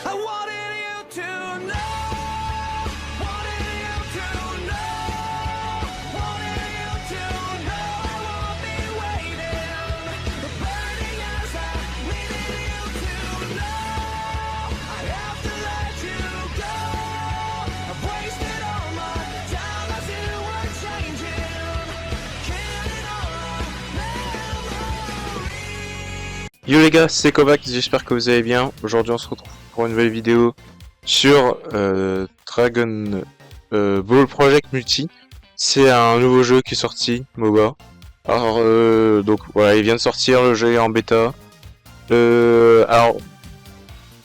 I wanted you to know, wanted you to know, wanted you to know I won't be waiting, burning as I needed you to know I have to let you go. I've wasted all my time as you were changing, killing all our memories. Yo les gars, c'est Kovac, j'espère que vous allez bien. Aujourd'hui on se retrouve pour une nouvelle vidéo sur Dragon Ball Project Multi. C'est un nouveau jeu qui est sorti, MOBA. Alors donc voilà, il vient de sortir, le jeu est en bêta. Alors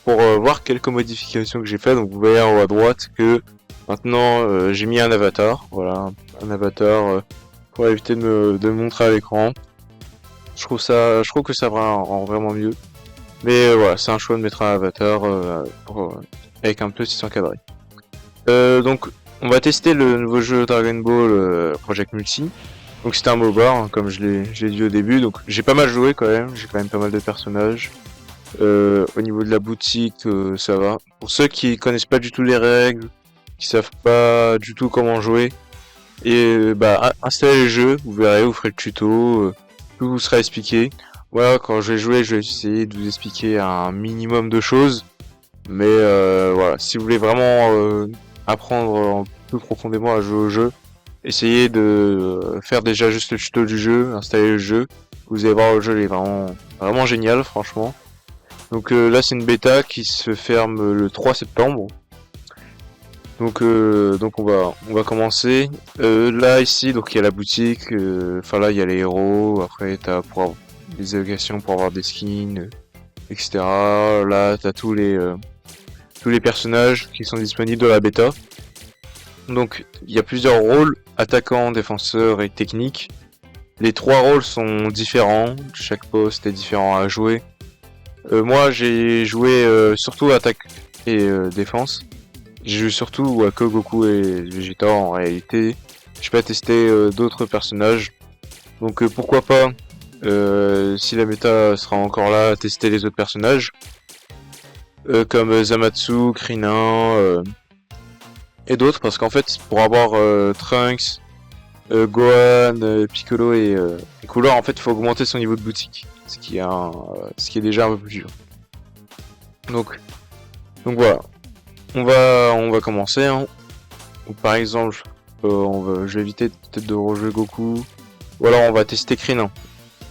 pour voir quelques modifications que j'ai fait, donc vous voyez en haut à droite que maintenant j'ai mis un avatar, voilà, un avatar pour éviter de me montrer à l'écran. Je trouve que ça rend vraiment mieux. Mais voilà, c'est un choix de mettre un avatar avec un petit encadré. Donc, on va tester le nouveau jeu Dragon Ball Project Multi. Donc c'est un MOBA, hein, comme je l'ai dit au début. Donc j'ai pas mal joué quand même, j'ai quand même pas mal de personnages. Au niveau de la boutique, ça va. Pour ceux qui connaissent pas du tout les règles, qui savent pas du tout comment jouer, et bah installez le jeu, vous verrez, vous ferez le tuto, tout vous sera expliqué. Voilà, quand je vais jouer, je vais essayer de vous expliquer un minimum de choses. Mais voilà, si vous voulez vraiment apprendre plus profondément à jouer au jeu, essayez de faire déjà juste le tuto du jeu, installer le jeu. Vous allez voir, le jeu il est vraiment génial, franchement. Donc là, c'est une bêta qui se ferme le 3 septembre. Donc on va commencer. Là ici, donc il y a la boutique. Enfin là, il y a les héros. Après, t'as pour avoir des allocations pour avoir des skins, etc. Là, t'as tous les personnages qui sont disponibles dans la bêta. Donc il y a plusieurs rôles, attaquant, défenseur et technique. Les trois rôles sont différents, chaque poste est différent à jouer. Moi j'ai joué surtout attaque et défense. J'ai joué surtout à Goku et Vegeta en réalité. J'ai pas testé d'autres personnages. Donc pourquoi pas, si la méta sera encore là, tester les autres personnages. Comme Zamatsu, Krillin et d'autres. Parce qu'en fait pour avoir Trunks, Gohan, Piccolo et Cooler, en fait il faut augmenter son niveau de boutique. Ce qui est déjà un peu plus dur. Donc voilà. On va commencer. Hein. Par exemple, je vais éviter peut-être de rejouer Goku. Ou alors on va tester Krillin.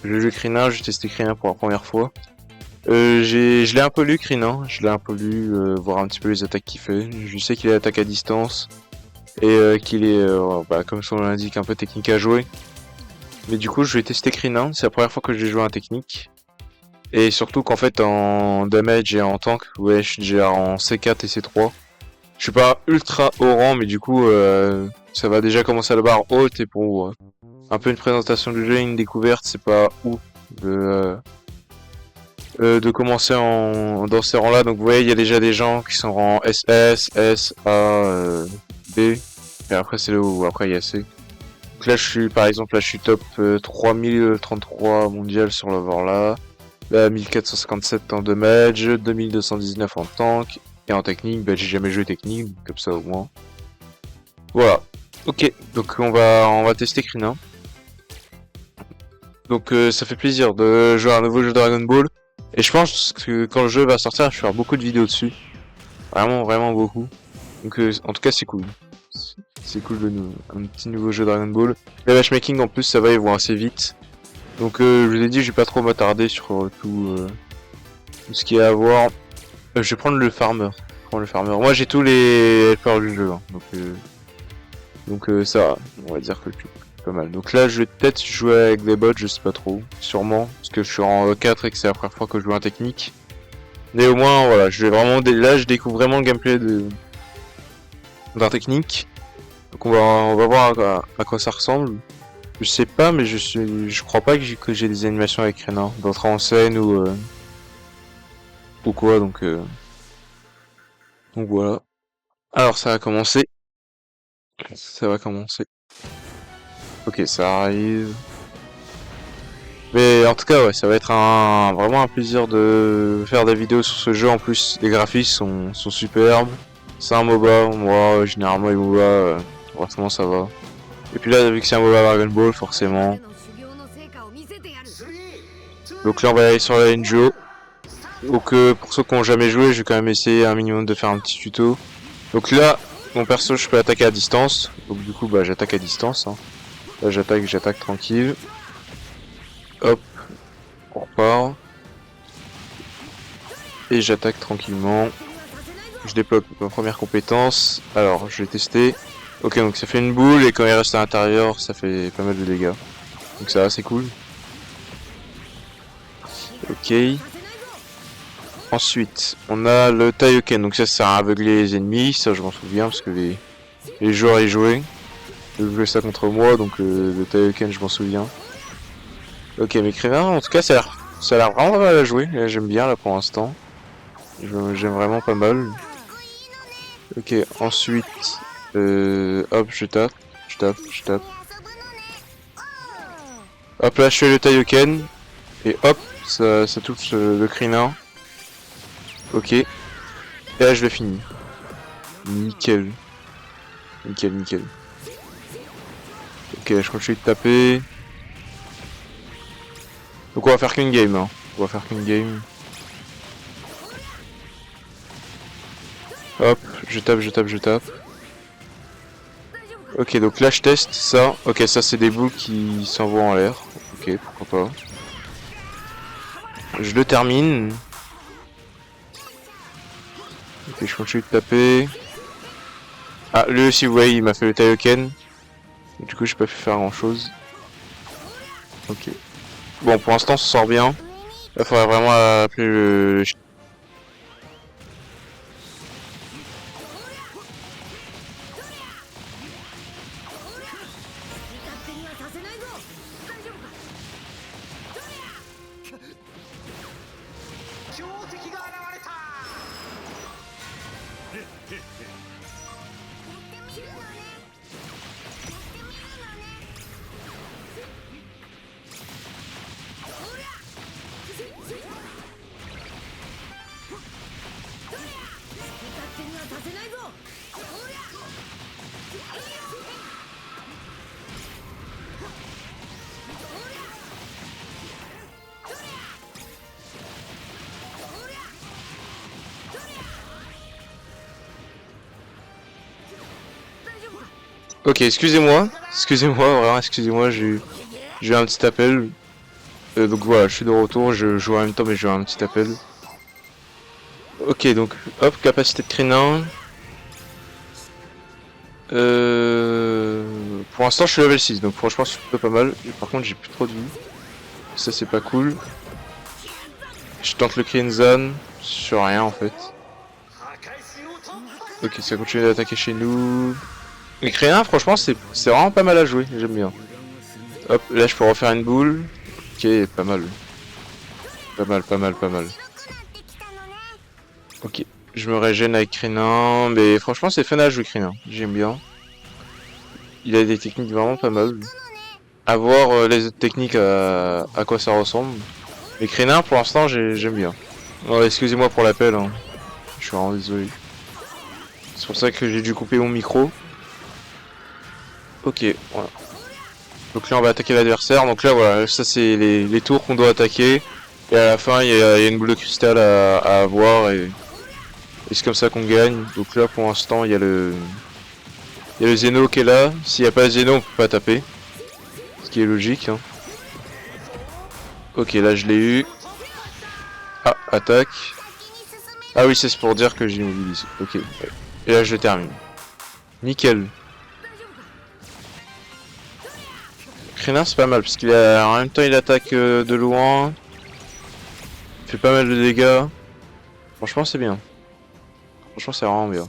Je vais jouer Krillin, je vais tester Krillin pour la première fois. Je l'ai un peu lu Krillin, je l'ai un peu lu, voir un petit peu les attaques qu'il fait. Je sais qu'il attaque à distance et qu'il est, comme son nom l'indique, un peu technique à jouer. Mais du coup, je vais tester Krillin. C'est la première fois que je vais jouer un technique. Et surtout qu'en fait en damage et en tank, ouais, je suis déjà en C4 et C3. Je suis pas ultra haut rang, mais du coup ça va déjà commencer à la barre haute. Et pour un peu une présentation du jeu, une découverte, c'est pas ouf de commencer dans ces rangs là. Donc vous voyez, il y a déjà des gens qui sont en SS, S, A, B. Et après c'est là où après il y a C. Donc là je suis par exemple, là je suis top 3033 mondial sur l'overlap. Là, 1457 en damage, 2219 en tank, et en technique, bah j'ai jamais joué technique, comme ça au moins. Voilà. Ok, donc on va tester Krillin. Donc ça fait plaisir de jouer à un nouveau jeu Dragon Ball. Et je pense que quand le jeu va sortir, je vais faire beaucoup de vidéos dessus. Vraiment beaucoup. Donc en tout cas c'est cool. C'est cool un petit nouveau jeu Dragon Ball. Le matchmaking en plus ça va, ils vont assez vite. Donc je vous ai dit, je vais pas trop m'attarder sur tout ce qu'il y a à voir. Je vais prendre le farmer. Moi j'ai tous les helpers du jeu, hein. Donc ça va, on va dire que c'est pas mal. Donc là je vais peut-être jouer avec des bots, je sais pas trop, sûrement, parce que je suis en 4 et que c'est la première fois que je joue un technique. Mais au moins voilà, là je découvre vraiment le gameplay d'un technique. Donc on va voir à quoi ça ressemble. Je sais pas, mais je crois pas que j'ai des animations avec Krillin, d'entrer en scène ou quoi, donc voilà. Alors ça va commencer. Ok, ça arrive. Mais en tout cas, ouais, ça va être vraiment un plaisir de faire des vidéos sur ce jeu. En plus, les graphismes sont superbes. C'est un MOBA, moi, généralement les MOBA, forcément ça va. Et puis là, vu que c'est un MOBA Dragon Ball, forcément. Donc là, on va aller sur la NGO. Donc pour ceux qui n'ont jamais joué, je vais quand même essayer un minimum de faire un petit tuto. Donc là, mon perso, je peux attaquer à distance. Donc du coup, bah j'attaque à distance. Hein. Là, j'attaque tranquille. Hop, on repart. Et j'attaque tranquillement. Je débloque ma première compétence. Alors, je vais tester. Ok, donc ça fait une boule et quand il reste à l'intérieur, ça fait pas mal de dégâts. Donc ça va, c'est cool. Ok. Ensuite, on a le Taioken. Donc ça sert à aveugler les ennemis. Ça, je m'en souviens parce que les joueurs y jouaient. Ils jouaient ça contre moi, donc le Taioken, je m'en souviens. Ok, mais Crévin, en tout cas, ça a l'air vraiment pas mal à jouer. J'aime bien là pour l'instant. J'aime vraiment pas mal. Ok, ensuite, hop, je tape. Hop, là, je fais le Taioken. Et hop, ça touche le Krillin. Ok. Et là, je le finis. Nickel. Nickel. Ok, je continue de taper. Donc on va faire qu'une game. Hein. Hop, je tape. Ok, donc là je teste ça. Ok, ça c'est des boules qui s'envoient en l'air. Ok, pourquoi pas. Je le termine. Ok, je continue de taper. Ah, lui aussi, vous voyez, il m'a fait le Taioken. Du coup, j'ai pas pu faire grand chose. Ok. Bon, pour l'instant, on se sort bien. Là, faudrait vraiment appeler le... Ok, excusez-moi, vraiment excusez-moi, j'ai eu un petit appel. Donc voilà, je suis de retour, je joue en même temps mais j'ai eu un petit appel. Ok, donc hop, capacité de Krillin. Pour l'instant je suis level 6, donc franchement c'est plutôt pas mal. Par contre j'ai plus trop de vie. Ça c'est pas cool. Je tente le Crimson sur rien en fait. Ok, ça continue d'attaquer chez nous. Les Krillin, franchement, c'est vraiment pas mal à jouer, j'aime bien. Hop, là je peux refaire une boule. Ok, pas mal. Pas mal. Ok, je me régène avec Krillin, mais franchement c'est fun à jouer Krillin, j'aime bien. Il a des techniques vraiment pas mal. À voir les autres techniques à quoi ça ressemble. Mais Krillin pour l'instant j'aime bien. Oh, excusez-moi pour l'appel, hein. Je suis vraiment désolé. C'est pour ça que j'ai dû couper mon micro. Ok, voilà. Donc là on va attaquer l'adversaire. Donc là voilà, ça c'est les tours qu'on doit attaquer. Et à la fin il y a une boule de cristal à avoir et c'est comme ça qu'on gagne. Donc là pour l'instant il y a le Zeno qui est là. S'il n'y a pas le Zeno on peut pas taper. Ce qui est logique. Hein. Ok, là je l'ai eu. Ah, attaque. Ah oui, c'est pour dire que j'immobilise. Ok. Et là je le termine. Nickel. Krillin c'est pas mal parce qu'il a en même temps il attaque de loin. Il fait pas mal de dégâts. Franchement c'est bien. Franchement c'est vraiment bien.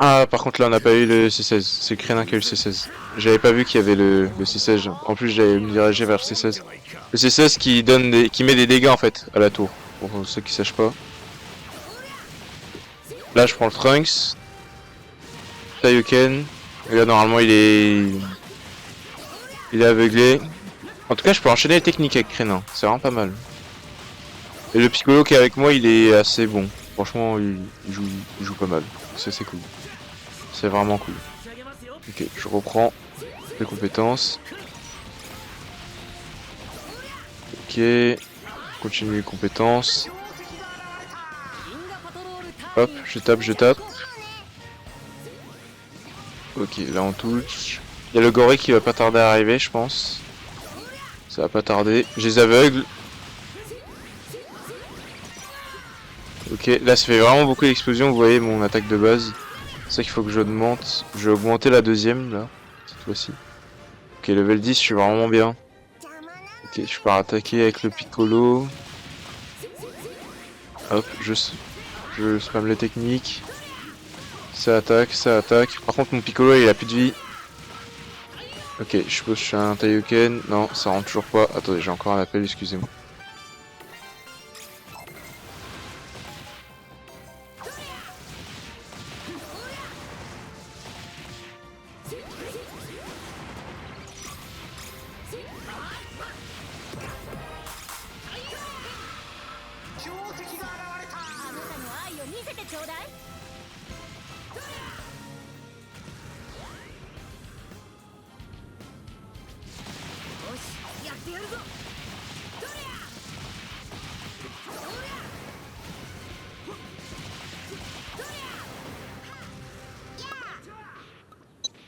Ah par contre là on n'a pas eu le C16. C'est Krillin qui a eu le C16. J'avais pas vu qu'il y avait le C16. En plus j'allais me diriger vers le C16. Le C16 qui met des dégâts en fait à la tour. Pour ceux qui sachent pas. Là je prends le Trunks. Taioken. Et là normalement il est aveuglé. En tout cas, je peux enchaîner les techniques avec Crénin. C'est vraiment pas mal. Et le Piccolo qui est avec moi, il est assez bon. Franchement, il joue pas mal. Ça, c'est cool. C'est vraiment cool. Ok, je reprends les compétences. Ok. Continue les compétences. Hop, je tape, je tape. Ok, là on touche. Il y a le goré qui va pas tarder à arriver, je pense. Ça va pas tarder. J'ai les aveugles. Ok, là ça fait vraiment beaucoup d'explosions, vous voyez mon attaque de base. C'est ça qu'il faut que j'augmente. Je vais augmenter la deuxième, là, cette fois-ci. Ok, level 10, je suis vraiment bien. Ok, je pars attaquer avec le Piccolo. Hop, je spam les techniques. Ça attaque, ça attaque. Par contre mon Piccolo il a plus de vie. Ok, je suppose que je suis un Taiyuken. Non, ça rentre toujours pas. Attendez, j'ai encore un appel, excusez-moi.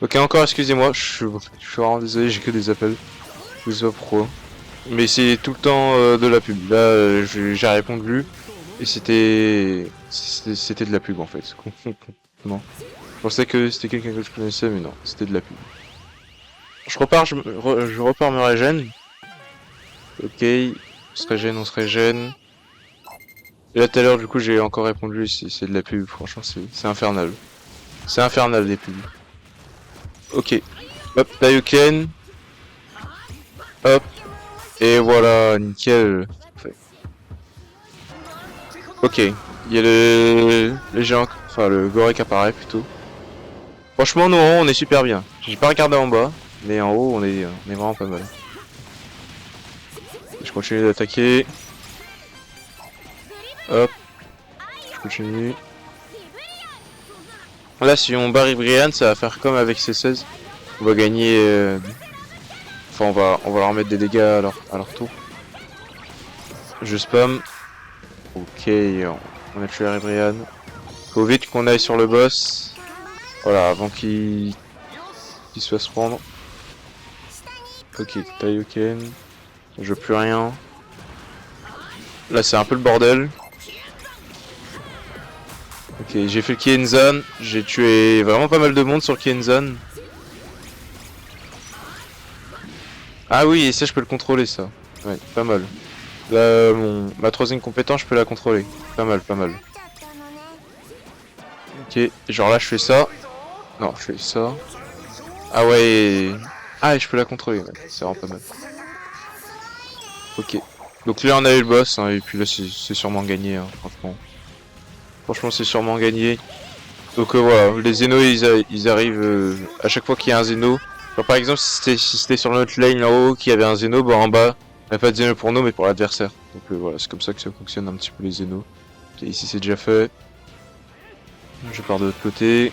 Ok, encore excusez-moi, je suis vraiment désolé, j'ai que des appels. Je sais pas pourquoi. Mais c'est tout le temps de la pub. Là, j'ai répondu et c'était de la pub en fait. Non. Je pensais que c'était quelqu'un que je connaissais, mais non, c'était de la pub. Je repars, je repars me régène. Ok, on se régène, on se régène. Et là tout à l'heure, du coup, j'ai encore répondu, c'est de la pub. Franchement, c'est infernal. C'est infernal des pubs. Ok. Hop, Taiyuken. Hop. Et voilà, nickel. Ok. Il y a le géant, enfin le goré qui apparaît plutôt. Franchement, nous en haut, on est super bien. J'ai pas regardé en bas, mais en haut, on est vraiment pas mal. Je continue d'attaquer. Hop. Je continue. Là, si on barre Brian, ça va faire comme avec C16. On va gagner. Enfin, on va leur mettre des dégâts à leur tour. Je spam. Ok, on a tué Brian. Faut vite qu'on aille sur le boss. Voilà, avant qu'il se fasse prendre. Ok, Taiyuken. Je veux plus rien. Là, c'est un peu le bordel. Ok, j'ai fait le Kienzan. J'ai tué vraiment pas mal de monde sur le Kienzan. Ah oui, et ça, je peux le contrôler, ça. Ouais, pas mal. Là, ma troisième compétence, je peux la contrôler. Pas mal, pas mal. Ok, genre là, je fais ça. Non, je fais ça. Ah ouais. Ah, et je peux la contrôler, ouais. C'est vraiment pas mal. Ok. Donc là, on a eu le boss, hein, et puis là, c'est sûrement gagné, hein, franchement. Franchement, c'est sûrement gagné. Donc voilà, les Zénos, ils arrivent à chaque fois qu'il y a un Zéno. Genre, par exemple, si c'était sur notre lane en haut qu'il y avait un Zéno, bah en bas, il n'y a pas de Zéno pour nous, mais pour l'adversaire. Donc voilà, c'est comme ça que ça fonctionne un petit peu les Zénos. Ok, ici, c'est déjà fait. Je pars de l'autre côté.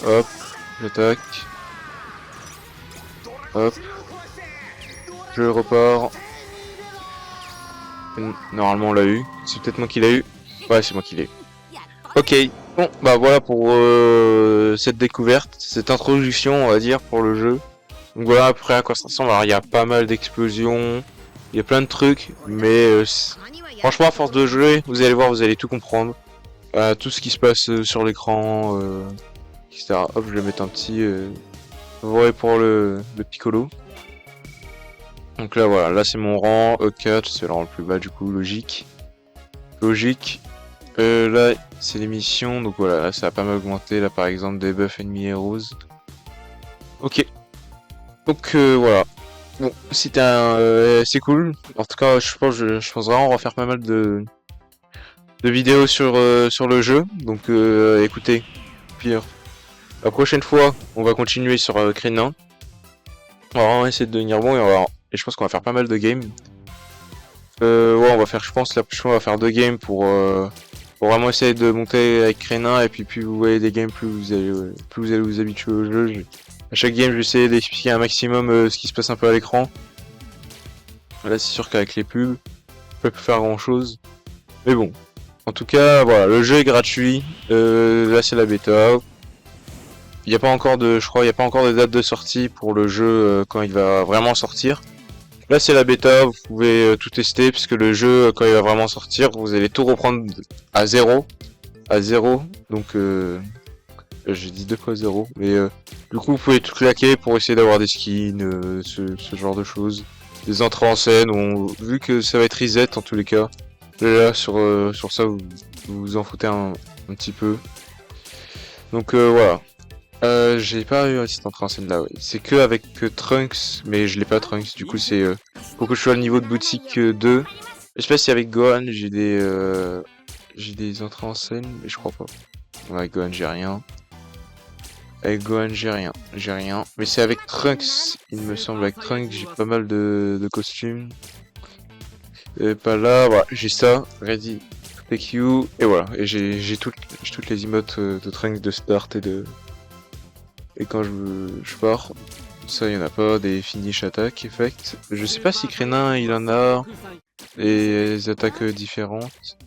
Hop, j'attaque. Hop. Je repars. Normalement on l'a eu. C'est peut-être moi qui l'ai eu. Ouais, c'est moi qui l'ai eu. Ok. Bon, bah voilà pour cette découverte, cette introduction, on va dire, pour le jeu. Donc voilà après à quoi ça ressemble. Alors il y a pas mal d'explosions, il y a plein de trucs, mais franchement à force de jouer, vous allez voir, vous allez tout comprendre. Tout ce qui se passe sur l'écran, etc. Hop, je vais mettre un petit volet pour le Piccolo. Donc là voilà, là c'est mon rang E4, c'est le rang le plus bas du coup, logique. Logique. Là c'est les missions, donc voilà, là ça a pas mal augmenté, là par exemple des buffs ennemis heroes. Ok. Donc voilà. Bon, c'est cool. En tout cas, je pense vraiment refaire pas mal de vidéos sur le jeu. Donc écoutez, pire. La prochaine fois, on va continuer sur Krillin. On va vraiment essayer de devenir bon et je pense qu'on va faire pas mal de games. Ouais, on va faire, je pense, la prochaine fois, on va faire 2 games pour vraiment essayer de monter avec Krillin. Et puis plus vous voyez des games, plus vous allez vous habituer au jeu. À chaque game, je vais essayer d'expliquer un maximum ce qui se passe un peu à l'écran. Là, c'est sûr qu'avec les pubs, on peut plus faire grand chose. Mais bon, en tout cas, voilà, le jeu est gratuit. Là, c'est la bêta. Il n'y a pas encore de, je crois, il n'y a pas encore de date de sortie pour le jeu quand il va vraiment sortir. Là, c'est la bêta, vous pouvez tout tester puisque le jeu, quand il va vraiment sortir, vous allez tout reprendre à zéro. À zéro, donc j'ai dit 2 fois 0, mais du coup, vous pouvez tout claquer pour essayer d'avoir des skins, ce genre de choses. Des entrées en scène, vu que ça va être reset en tous les cas. Là, sur ça, vous vous en foutez un petit peu. Donc voilà. J'ai pas eu cette entrée en scène là, ouais. C'est que avec Trunks, mais je l'ai pas Trunks, du coup c'est faut que je sois au niveau de boutique 2. Je sais pas si avec Gohan j'ai des entrées en scène, mais je crois pas. Ouais, avec Gohan j'ai rien. Avec Gohan j'ai rien. Mais c'est avec Trunks, il me semble, avec Trunks j'ai pas mal de costumes. Et pas là, voilà, j'ai ça, ready, take you, et voilà. Et j'ai toutes les emotes de Trunks de start et quand je pars, ça y en a pas, des finish attack effect. Je sais pas si Krillin il en a des attaques différentes.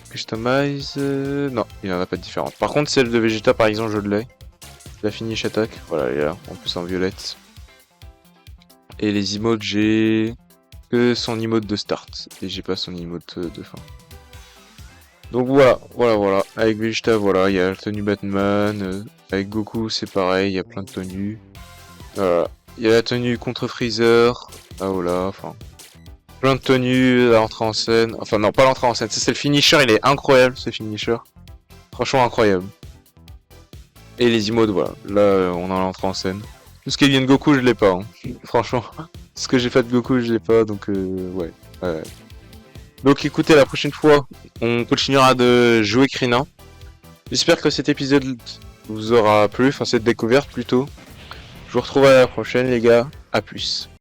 Customize, non, il en a pas de différentes. Par contre celle de Vegeta par exemple je l'ai. La finish attack, voilà elle est là, en plus en violette. Et les emotes j'ai que son emote de start, et j'ai pas son emote de fin. Donc voilà. Avec Vegeta, voilà, il y a la tenue Batman. Avec Goku, c'est pareil, il y a plein de tenues. Voilà. Il y a la tenue contre Freezer. Ah voilà, enfin. Plein de tenues, l'entrée en scène. Enfin non, pas l'entrée en scène, ça c'est le finisher, il est incroyable ce finisher. Franchement incroyable. Et les emotes, voilà. Là, on a l'entrée en scène. Tout ce qui vient de Goku, je l'ai pas. Hein. Franchement. Ce que j'ai fait de Goku, je l'ai pas, donc ouais. Donc écoutez, la prochaine fois, on continuera de jouer Krillin. J'espère que cet épisode vous aura plu, enfin cette découverte plutôt. Je vous retrouve à la prochaine les gars, à plus.